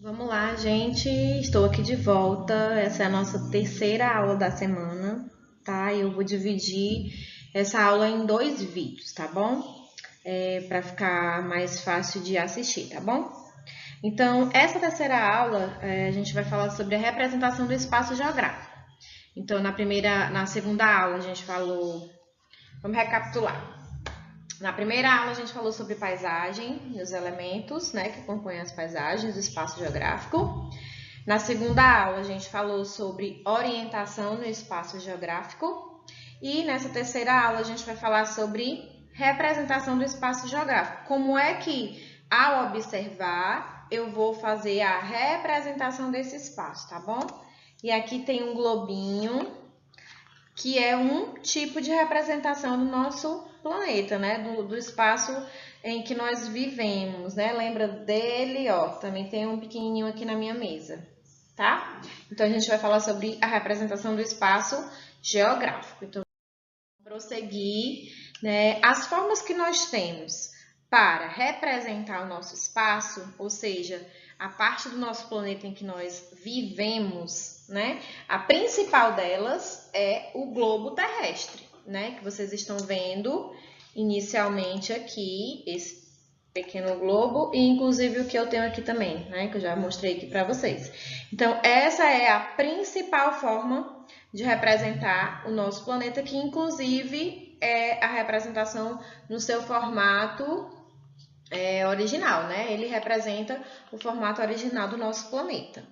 Vamos lá, gente. Estou aqui de volta. Essa é a nossa terceira aula da semana, tá? Eu vou dividir essa aula em 2 vídeos, tá bom? Para ficar mais fácil de assistir, tá bom? Então, essa terceira aula, a gente vai falar sobre a representação do espaço geográfico. Então, na segunda aula, a gente falou. Vamos recapitular. Na primeira aula, a gente falou sobre paisagem e os elementos, né, que compõem as paisagens do espaço geográfico. Na segunda aula, a gente falou sobre orientação no espaço geográfico. E nessa terceira aula, a gente vai falar sobre representação do espaço geográfico. Como é que, ao observar, eu vou fazer a representação desse espaço, tá bom? E aqui tem um globinho, que é um tipo de representação do nosso planeta, né? Do espaço em que nós vivemos, né? Lembra dele? Ó, também tem um pequenininho aqui na minha mesa, tá? Então, a gente vai falar sobre a representação do espaço geográfico. Então, vamos prosseguir, né? As formas que nós temos para representar o nosso espaço, ou seja, a parte do nosso planeta em que nós vivemos, né? A principal delas é o globo terrestre, né? Que vocês estão vendo inicialmente aqui, esse pequeno globo, e inclusive o que eu tenho aqui também, né? Que eu já mostrei aqui para vocês. Então, essa é a principal forma de representar o nosso planeta, que inclusive é a representação no seu formato original, né? Ele representa o formato original do nosso planeta.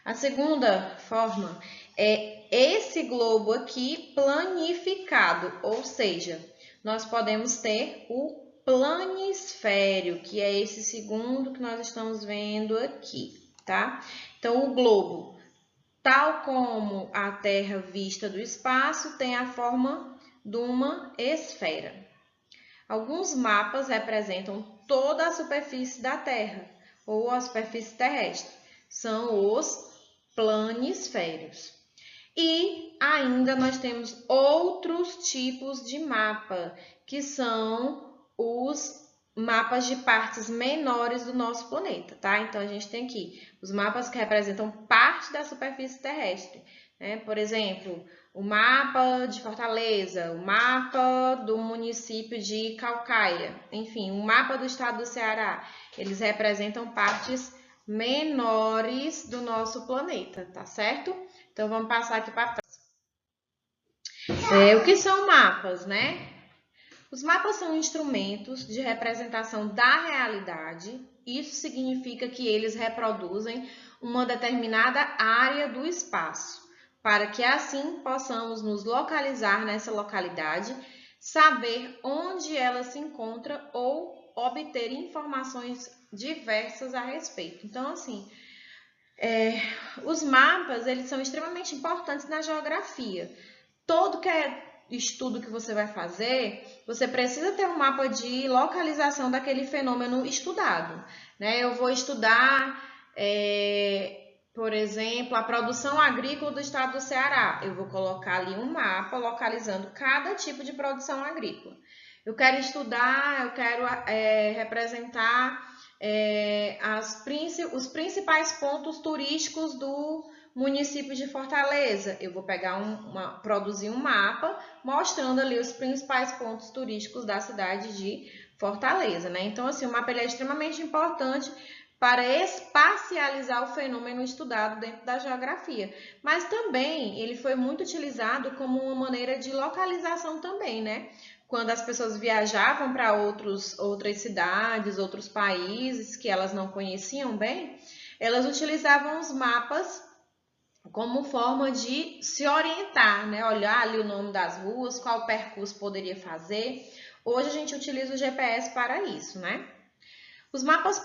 A segunda forma é esse globo aqui planificado, ou seja, nós podemos ter o planisfério, que é esse segundo que nós estamos vendo aqui, tá? Então, o globo, tal como a Terra vista do espaço, tem a forma de uma esfera. Alguns mapas representam toda a superfície da Terra, ou a superfície terrestre. São os planisférios. E ainda nós temos outros tipos de mapa, que são os mapas de partes menores do nosso planeta, tá? Então, a gente tem aqui os mapas que representam parte da superfície terrestre, né? Por exemplo, o mapa de Fortaleza, o mapa do município de Calcaia, enfim, o mapa do estado do Ceará. Eles representam partes menores do nosso planeta, tá certo? Então, vamos passar aqui para frente. O que são mapas, né? Os mapas são instrumentos de representação da realidade. Isso significa que eles reproduzem uma determinada área do espaço, para que assim possamos nos localizar nessa localidade, saber onde ela se encontra ou obter informações diversas a respeito. Então, assim, os mapas, eles são extremamente importantes na geografia. Todo estudo que você vai fazer, você precisa ter um mapa de localização daquele fenômeno estudado, né? Eu vou estudar, por exemplo, a produção agrícola do estado do Ceará. Eu vou colocar ali um mapa localizando cada tipo de produção agrícola. Eu quero estudar, eu quero representar os principais pontos turísticos do município de Fortaleza. Eu vou pegar produzir um mapa mostrando ali os principais pontos turísticos da cidade de Fortaleza, né? Então, assim, o mapa ele é extremamente importante para espacializar o fenômeno estudado dentro da geografia. Mas também ele foi muito utilizado como uma maneira de localização também, né? Quando as pessoas viajavam para outras cidades, outros países que elas não conheciam bem, elas utilizavam os mapas como forma de se orientar, né? Olhar ali o nome das ruas, qual percurso poderia fazer. Hoje a gente utiliza o GPS para isso, né? Os mapas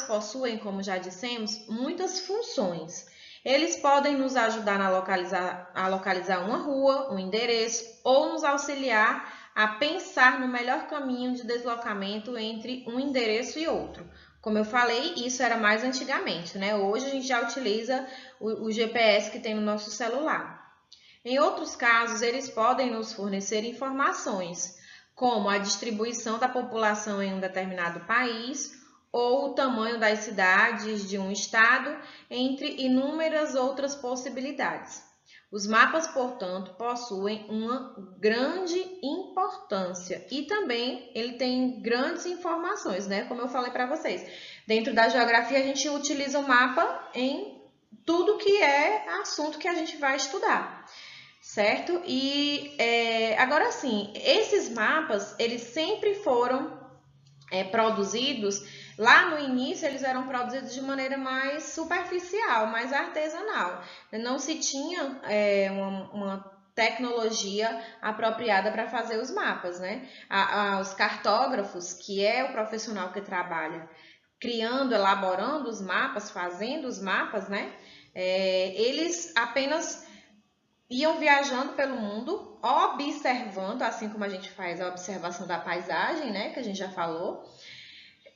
possuem, como já dissemos, muitas funções. Eles podem nos ajudar a localizar uma rua, um endereço, ou nos auxiliar a pensar no melhor caminho de deslocamento entre um endereço e outro. Como eu falei, isso era mais antigamente, né? Hoje a gente já utiliza o GPS que tem no nosso celular. Em outros casos, eles podem nos fornecer informações, como a distribuição da população em um determinado país ou o tamanho das cidades de um estado, entre inúmeras outras possibilidades. Os mapas, portanto, possuem uma grande importância e também ele tem grandes informações, né? Como eu falei para vocês. Dentro da geografia, a gente utiliza o mapa em tudo que é assunto que a gente vai estudar, certo? E agora sim, esses mapas, eles sempre foram produzidos, lá no início eles eram produzidos de maneira mais superficial, mais artesanal. Não se tinha uma tecnologia apropriada para fazer os mapas, né? Os cartógrafos, que é o profissional que trabalha criando, elaborando os mapas, fazendo os mapas, né? Eles apenas iam viajando pelo mundo, observando, assim como a gente faz a observação da paisagem, né, que a gente já falou,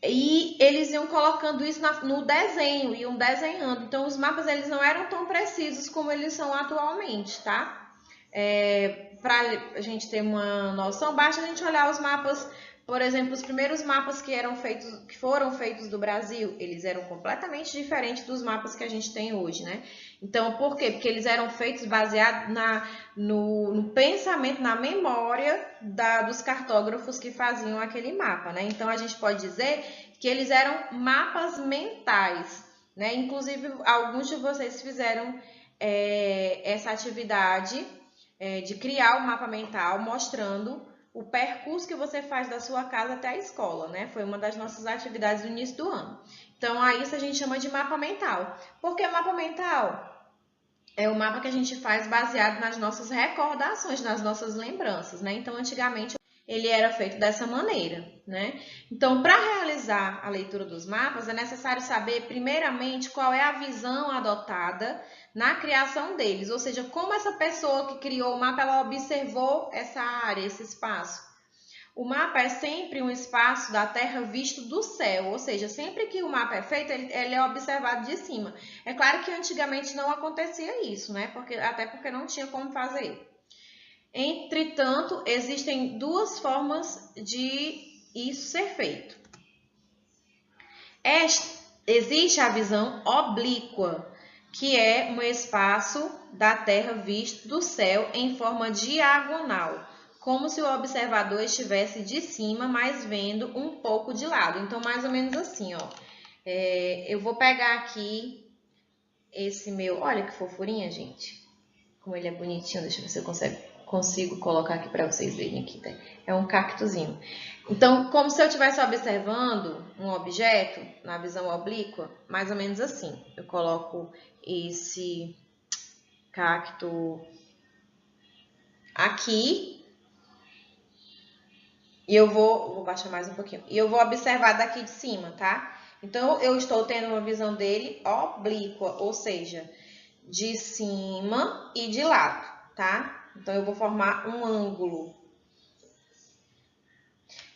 e eles iam colocando isso no desenho, iam desenhando. Então, os mapas eles não eram tão precisos como eles são atualmente, tá? Para a gente ter uma noção, basta a gente olhar os mapas. Por exemplo, os primeiros mapas que foram feitos do Brasil, eles eram completamente diferentes dos mapas que a gente tem hoje, né? Então, por quê? Porque eles eram feitos baseados no pensamento, na memória dos cartógrafos que faziam aquele mapa, né? Então, a gente pode dizer que eles eram mapas mentais, né? Inclusive, alguns de vocês fizeram essa atividade de criar o mapa mental, mostrando o percurso que você faz da sua casa até a escola, né? Foi uma das nossas atividades no início do ano. Então, a isso a gente chama de mapa mental. Por que mapa mental? É o mapa que a gente faz baseado nas nossas recordações, nas nossas lembranças, né? Então, antigamente, ele era feito dessa maneira, né? Então, para realizar a leitura dos mapas, é necessário saber, primeiramente, qual é a visão adotada na criação deles, ou seja, como essa pessoa que criou o mapa, ela observou essa área, esse espaço. O mapa é sempre um espaço da Terra visto do céu, ou seja, sempre que o mapa é feito, ele é observado de cima. É claro que antigamente não acontecia isso, né? Até porque não tinha como fazer. Entretanto, existem duas formas de isso ser feito. Existe a visão oblíqua, que é um espaço da Terra visto do céu em forma diagonal, como se o observador estivesse de cima, mas vendo um pouco de lado. Então, mais ou menos assim, ó. Eu vou pegar aqui esse meu... Olha que fofurinha, gente. Como ele é bonitinho. Deixa eu ver se eu consigo colocar aqui para vocês verem aqui. Tá? É um cactozinho. Então, como se eu estivesse observando um objeto na visão oblíqua, mais ou menos assim. Eu coloco esse cacto aqui e eu vou baixar mais um pouquinho. E eu vou observar daqui de cima, tá? Então, eu estou tendo uma visão dele oblíqua, ou seja, de cima e de lado, tá? Então, eu vou formar um ângulo.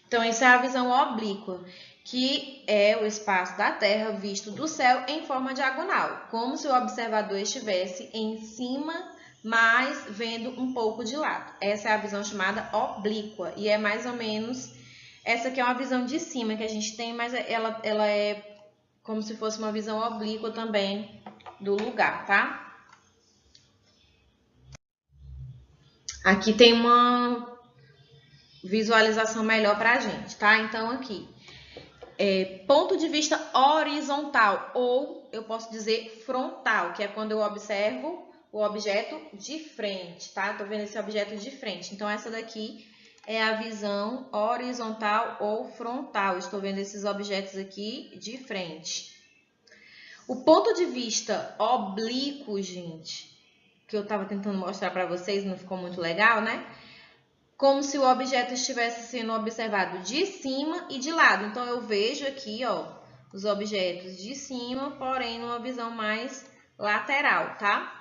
Então, essa é a visão oblíqua, que é o espaço da Terra visto do céu em forma diagonal, como se o observador estivesse em cima, mas vendo um pouco de lado. Essa é a visão chamada oblíqua, e é mais ou menos... Essa aqui é uma visão de cima que a gente tem, mas ela é como se fosse uma visão oblíqua também do lugar, tá? Aqui tem uma visualização melhor pra gente, tá? Então, aqui, ponto de vista horizontal, ou eu posso dizer frontal, que é quando eu observo o objeto de frente, tá? Tô vendo esse objeto de frente. Então, essa daqui é a visão horizontal ou frontal. Estou vendo esses objetos aqui de frente. O ponto de vista oblíquo, gente, que eu estava tentando mostrar para vocês, não ficou muito legal, né? Como se o objeto estivesse sendo observado de cima e de lado. Então, eu vejo aqui, ó, os objetos de cima, porém, numa visão mais lateral, tá?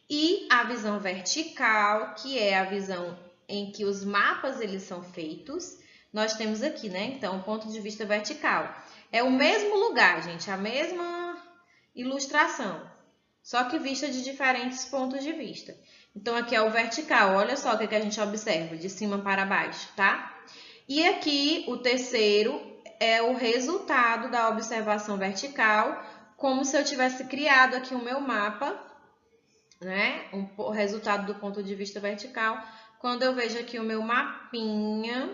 E a visão vertical, que é a visão em que os mapas eles são feitos, nós temos aqui, né? Então, o ponto de vista vertical. É o mesmo lugar, gente, a mesma ilustração, só que vista de diferentes pontos de vista. Então, aqui é o vertical, olha só o que a gente observa, de cima para baixo, tá? E aqui, o terceiro é o resultado da observação vertical, como se eu tivesse criado aqui o meu mapa, né? O resultado do ponto de vista vertical, quando eu vejo aqui o meu mapinha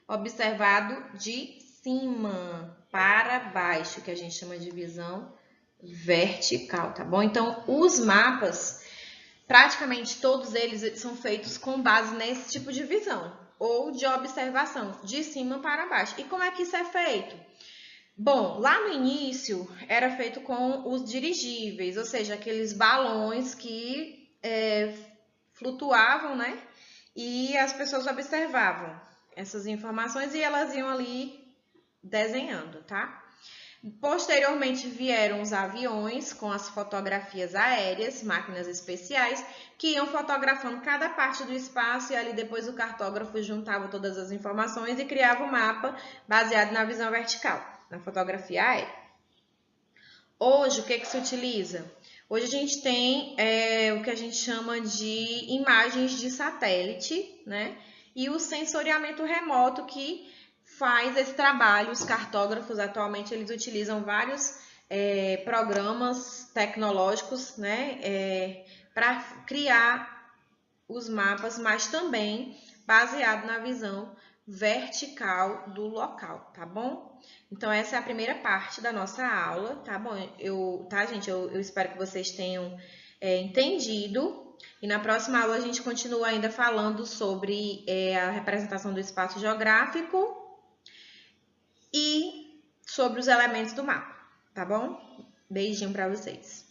observado de cima para baixo, que a gente chama de visão vertical, tá bom? Então, os mapas, praticamente todos eles são feitos com base nesse tipo de visão, ou de observação, de cima para baixo. E como é que isso é feito? Bom, lá no início era feito com os dirigíveis, ou seja, aqueles balões que flutuavam, né? E as pessoas observavam essas informações e elas iam ali desenhando, tá? Posteriormente vieram os aviões com as fotografias aéreas, máquinas especiais, que iam fotografando cada parte do espaço e ali depois o cartógrafo juntava todas as informações e criava um mapa baseado na visão vertical, na fotografia aérea. Hoje, o que se utiliza? Hoje a gente tem o que a gente chama de imagens de satélite, né? E o sensoriamento remoto que faz esse trabalho. Os cartógrafos atualmente eles utilizam vários programas tecnológicos, né, para criar os mapas, mas também baseado na visão vertical do local, tá bom? Então, essa é a primeira parte da nossa aula, tá bom? Gente? Eu espero que vocês tenham entendido. E na próxima aula a gente continua ainda falando sobre a representação do espaço geográfico e sobre os elementos do mapa, tá bom? Beijinho para vocês.